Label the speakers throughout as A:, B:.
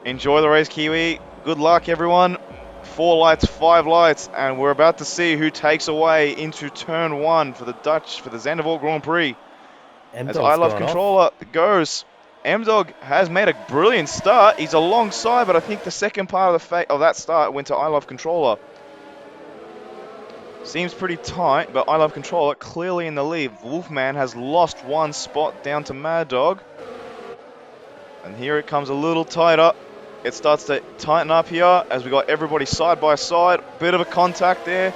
A: Enjoy the race, Kiwi. Good luck, everyone. 4 lights, 5 lights, and we're about to see who takes away into turn 1 for the Zandvoort Grand Prix. As I
B: M-Dog's
A: Love
B: gone off.
A: Controller goes, M-Dog has made a brilliant start. He's alongside, but I think the second part of that start went to I Love Controller. Seems pretty tight, but I Love Controller clearly in the lead. Wolfman has lost 1 spot down to Mad Dog. And here it comes a little tighter. It starts to tighten up here as we got everybody side by side. Bit of a contact there.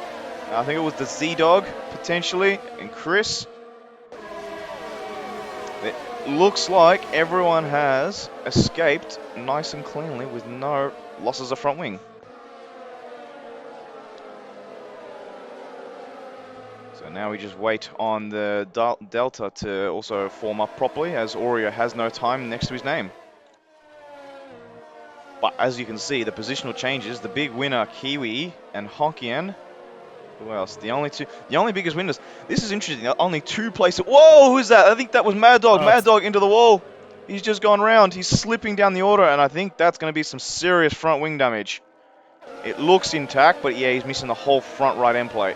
A: I think it was the Z-Dog, potentially, and Chris. It looks like everyone has escaped nice and cleanly with no losses of front wing. So now we just wait on the Delta to also form up properly, as Oreo has no time next to his name. But as you can see, the positional changes. The big winner, Kiwi and Hokkien. Who else? The only biggest winners. This is interesting. Only 2 places. Whoa, who's that? I think that was Mad Dog. Mad Dog into the wall. He's just gone round. He's slipping down the order, and I think that's going to be some serious front wing damage. It looks intact, but yeah, he's missing the whole front right end plate.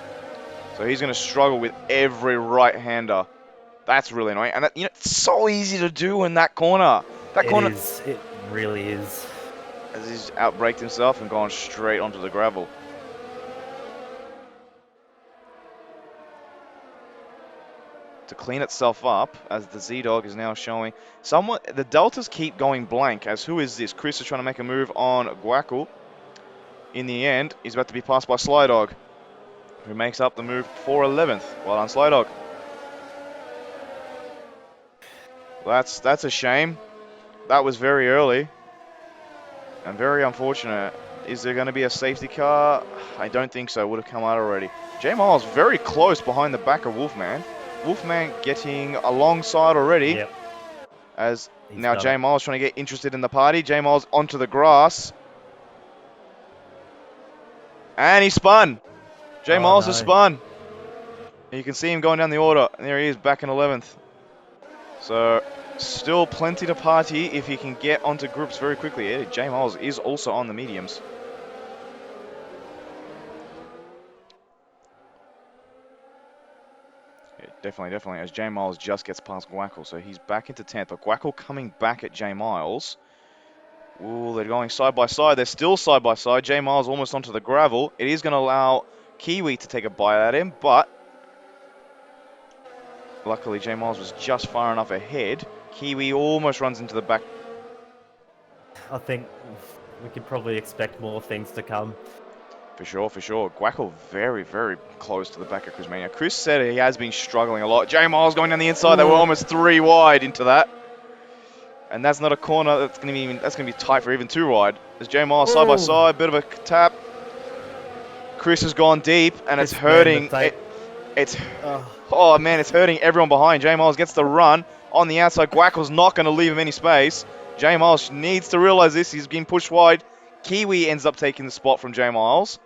A: So he's going to struggle with every right-hander. That's really annoying. And that, it's so easy to do in that corner. That corner.
B: It is. It really is.
A: As he's outbraked himself and gone straight onto the gravel. To clean itself up, as the Z-Dog is now showing. The Deltas keep going blank, as who is this? Chris is trying to make a move on Guackle. In the end, he's about to be passed by Sly Dog, who makes up the move for 11th. Well done, Sly Dog. That's a shame. That was very early. And very unfortunate. Is there going to be a safety car? I don't think so. Would have come out already. J Miles very close behind the back of Wolfman. Wolfman getting alongside already.
B: Yep.
A: As now J Miles trying to get interested in the party. J Miles onto the grass. And he spun. J Miles has spun. And you can see him going down the order. And there he is back in 11th. So still plenty to party if he can get onto groups very quickly. Yeah, J Miles is also on the mediums. Yeah, definitely. As J Miles just gets past Guackle, so he's back into 10th. But Guackle coming back at J Miles. Ooh, they're going side by side. They're still side by side. J Miles almost onto the gravel. It is going to allow Kiwi to take a bite at him, but luckily J Miles was just far enough ahead. Kiwi almost runs into the back.
B: I think we could probably expect more things to come.
A: For sure. Guackle very close to the back of Chris Mania. Chris said he has been struggling a lot. J Miles going down the inside. They were almost 3 wide into that. And that's not a corner that's going to be tight for even 2 wide. There's J Miles side by side, bit of a tap. Chris has gone deep, and it's hurting. Oh man, it's hurting everyone behind. J Miles gets the run on the outside. Guackle's not going to leave him any space. J Miles needs to realize this. He's been pushed wide. Kiwi ends up taking the spot from J Miles.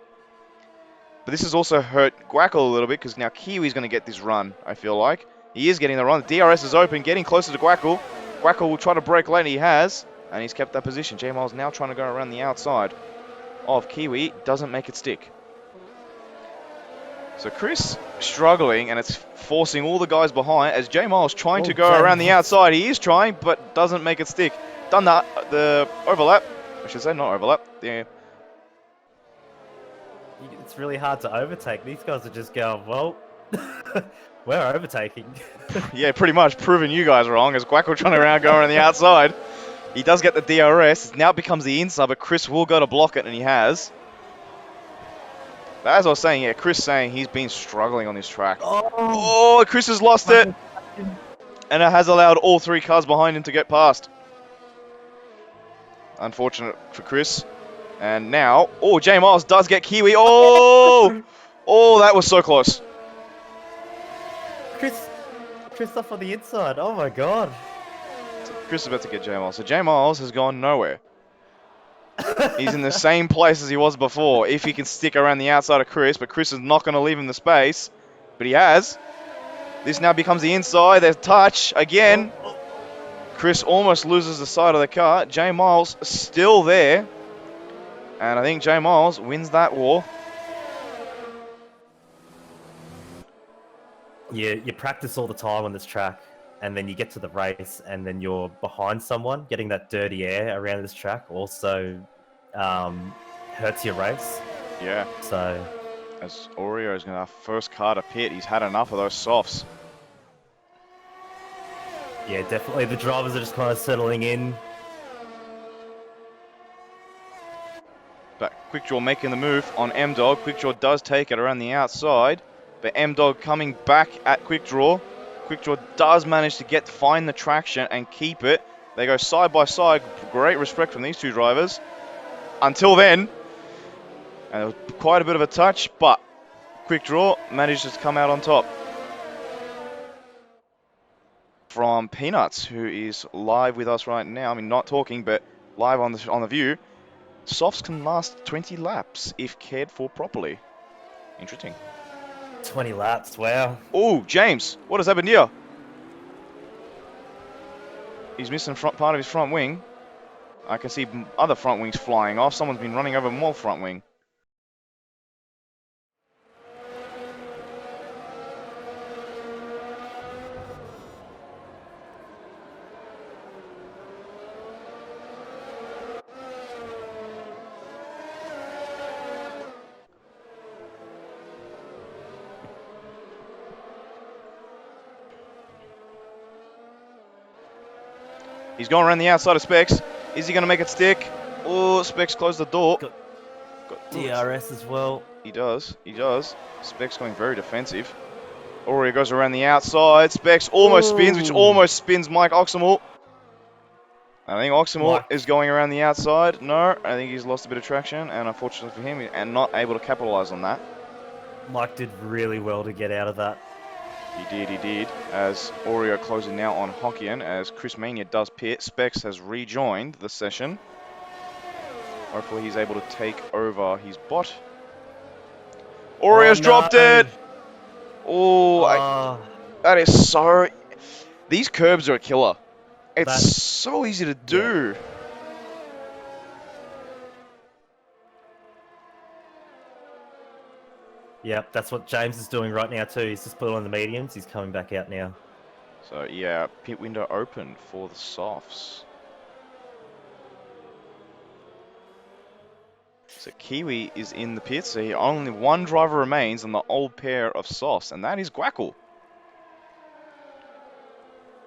A: But this has also hurt Guackle a little bit, because now Kiwi's going to get this run, I feel like. He is getting the run. The DRS is open, getting closer to Guackle. Guackle will try to break lane. He has, and he's kept that position. J Miles now trying to go around the outside of Kiwi. Doesn't make it stick. So Chris struggling, and it's forcing all the guys behind as J Miles trying to go around the outside. He is trying, but doesn't make it stick. Done the overlap. I should say not overlap. Yeah.
B: It's really hard to overtake. These guys are just going, well, we're overtaking.
A: Yeah, pretty much proving you guys wrong as Guackle trying to go around the outside. He does get the DRS. It now becomes the inside, but Chris will go to block it, and he has. But as I was saying, yeah, Chris saying he's been struggling on this track. Oh, Chris has lost it. And it has allowed all 3 cars behind him to get past. Unfortunate for Chris. And now, J Miles does get Kiwi. Oh, that was so close.
B: Chris off on the inside. Oh my god.
A: Chris is about to get J Miles. So J Miles has gone nowhere. He's in the same place as he was before, if he can stick around the outside of Chris, but Chris is not going to leave him the space, but he has. This now becomes the inside. There's touch again. Chris almost loses the side of the car. J Miles still there. And I think J Miles wins that war.
B: You practice all the time on this track, and then you get to the race, and then you're behind someone. Getting that dirty air around this track also hurts your race.
A: Yeah.
B: So,
A: as Oreo is going to have first car to pit, he's had enough of those softs.
B: yeah, definitely the drivers are just kind of settling in.
A: But Quickdraw making the move on M-Dog. Quickdraw does take it around the outside, but M-Dog coming back at Quickdraw. Quickdraw does manage to find the traction and keep it. They go side by side. Great respect from these two drivers. Until then, and it was quite a bit of a touch, but Quickdraw manages to come out on top. From Peanuts, who is live with us right now. I mean, not talking, but live on the view. Softs can last 20 laps if cared for properly. Interesting.
B: 20 laps, wow.
A: Oh, James, what has happened here? He's missing part of his front wing. I can see other front wings flying off. Someone's been running over more front wing. He's going around the outside of Specs. Is he going to make it stick? Oh, Specs closed the door.
B: Got DRS as well.
A: He does. He does. Specs going very defensive. Oreo goes around the outside. Specs almost spins, which almost spins Mike Oxenwall. I think Oxenwall is going around the outside. No, I think he's lost a bit of traction, and unfortunately for him, and not able to capitalize on that.
B: Mike did really well to get out of that.
A: He did. As Oreo closing now on Hokkien, as Chris Mania does pit. Specs has rejoined the session. Hopefully he's able to take over his bot. Oreo's dropped it! Oh, that is so... These curbs are a killer. It's so easy to do. Yeah.
B: Yep, that's what James is doing right now too. He's just put on the mediums. He's coming back out now.
A: So yeah, pit window open for the softs. So Kiwi is in the pit, so only one driver remains on the old pair of softs, and that is Guackle.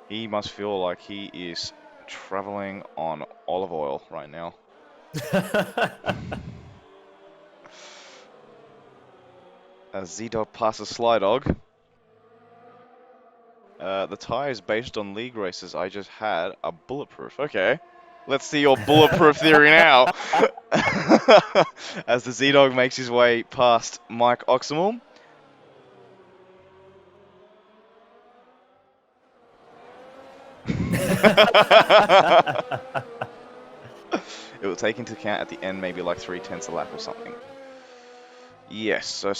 A: He must feel like he is traveling on olive oil right now. As Z-Dog passes Sly Dog. The tyre is based on league races I just had are bulletproof. Okay. Let's see your bulletproof theory now. As the Z-Dog makes his way past Mike Oxenwall. It will take into account at the end maybe like 3/10 a lap or something. Yes, so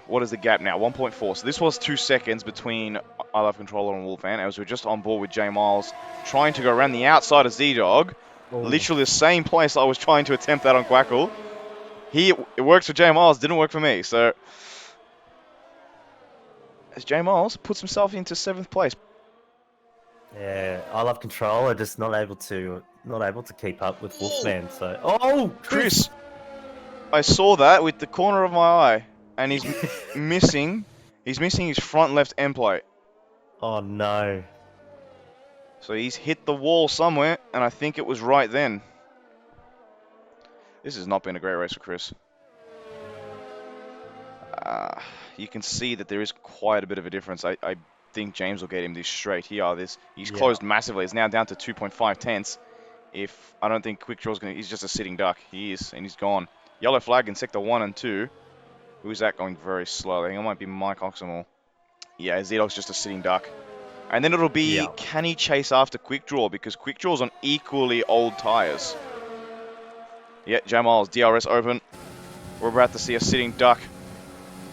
A: what is the gap now? 1.4. So this was 2 seconds between I Love Controller and Wolfan, as we're just on board with J Miles trying to go around the outside of Z-Dog. Literally the same place I was trying to attempt that on Guackle. It works for J Miles, didn't work for me. So as J Miles puts himself into 7th place.
B: Yeah, I Love Controller, just not able to keep up with Wolfman. So
A: Chris, I saw that with the corner of my eye, and he's missing. He's missing his front left end plate.
B: Oh no!
A: So he's hit the wall somewhere, and I think it was right then. This has not been a great race for Chris. You can see that there is quite a bit of a difference. I think James will get him this straight here. He's closed massively. It's now down to 2.5 tenths. I don't think Quickdraw's going to... He's just a sitting duck. He is, and he's gone. Yellow flag in sector 1 and 2. Who is that going very slowly? I think it might be Mike Oxenwall. Yeah, Z-Dog's just a sitting duck. And then it'll be, can he chase after Quickdraw? Because Quickdraw's on equally old tyres. Yeah, J Miles, DRS open. We're about to see a sitting duck.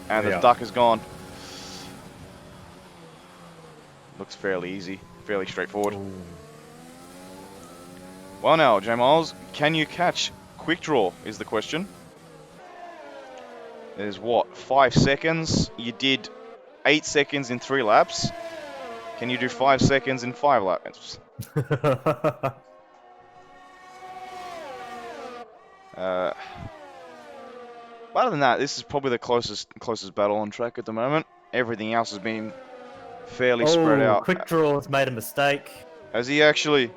A: And the duck is gone. Looks fairly easy, fairly straightforward. Well now, J Miles, can you catch quick draw is the question. There's what, 5 seconds? You did 8 seconds in 3 laps. Can you do 5 seconds in 5 laps? Other than that, this is probably the closest battle on track at the moment. Everything else has been fairly spread out.
B: Quick Draw has made a mistake.
A: Has he actually?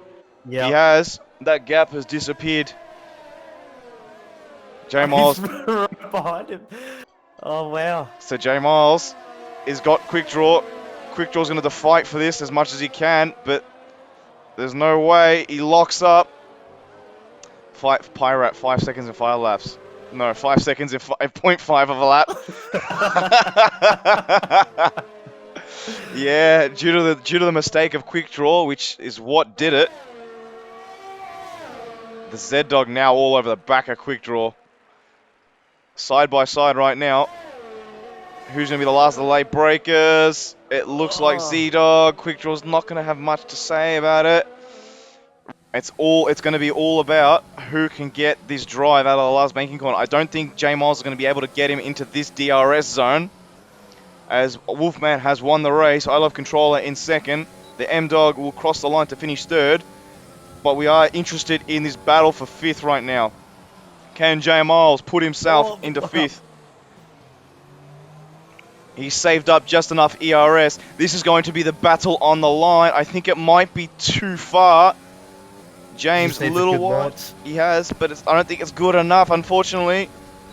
B: Yeah.
A: He has. That gap has disappeared. J Miles.
B: Right behind him. Oh, wow.
A: So J Miles has got Quick Draw. Quick Draw's going to fight for this as much as he can, but there's no way. He locks up. Fight Pirate, 5 seconds in 5 laps. No, 5 seconds in 0.5 of a lap. Yeah, due to the mistake of Quick Draw, which is what did it. The Z-Dog now all over the back of Quick Draw. Side by side right now. Who's going to be the last of the late breakers? It looks like Z-Dog. Quick Draw's not going to have much to say about it. It's going to be all about who can get this drive out of the last banking corner. I don't think J Miles is going to be able to get him into this DRS zone, as Wolfman has won the race. I Love Controller in second. The M-Dog will cross the line to finish third, but we are interested in this battle for fifth right now. Can J Miles put himself into fifth? He saved up just enough ERS. This is going to be the battle on the line. I think it might be too far. James, a little wide. He has, but I don't think it's good enough, unfortunately.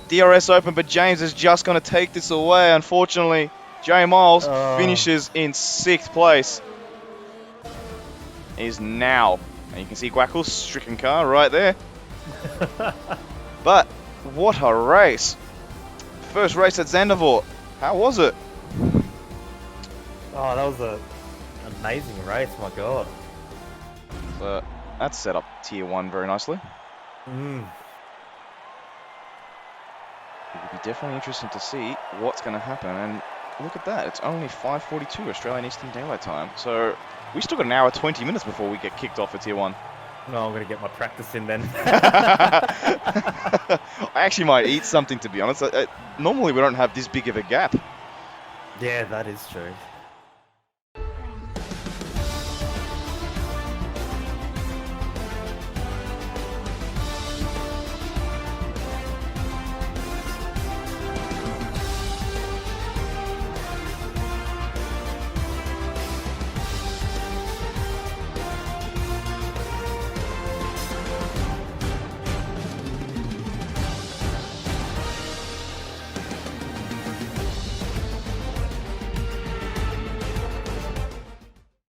A: DRS open, but James is just going to take this away, unfortunately. J Miles finishes in 6th place. Is now. And you can see Guackle's stricken car right there. But what a race. First race at Zandvoort. How was it?
B: Oh, that was an amazing race, my god.
A: So that's set up tier 1 very nicely. It would be definitely interesting to see what's going to happen. And look at that. It's only 5:42 Australian Eastern Daylight Time. So we still got an hour 20 minutes before we get kicked off for tier 1.
B: No, I'm going to get my practice in then.
A: I actually might eat something, to be honest. Normally we don't have this big of a gap.
B: Yeah, that is true.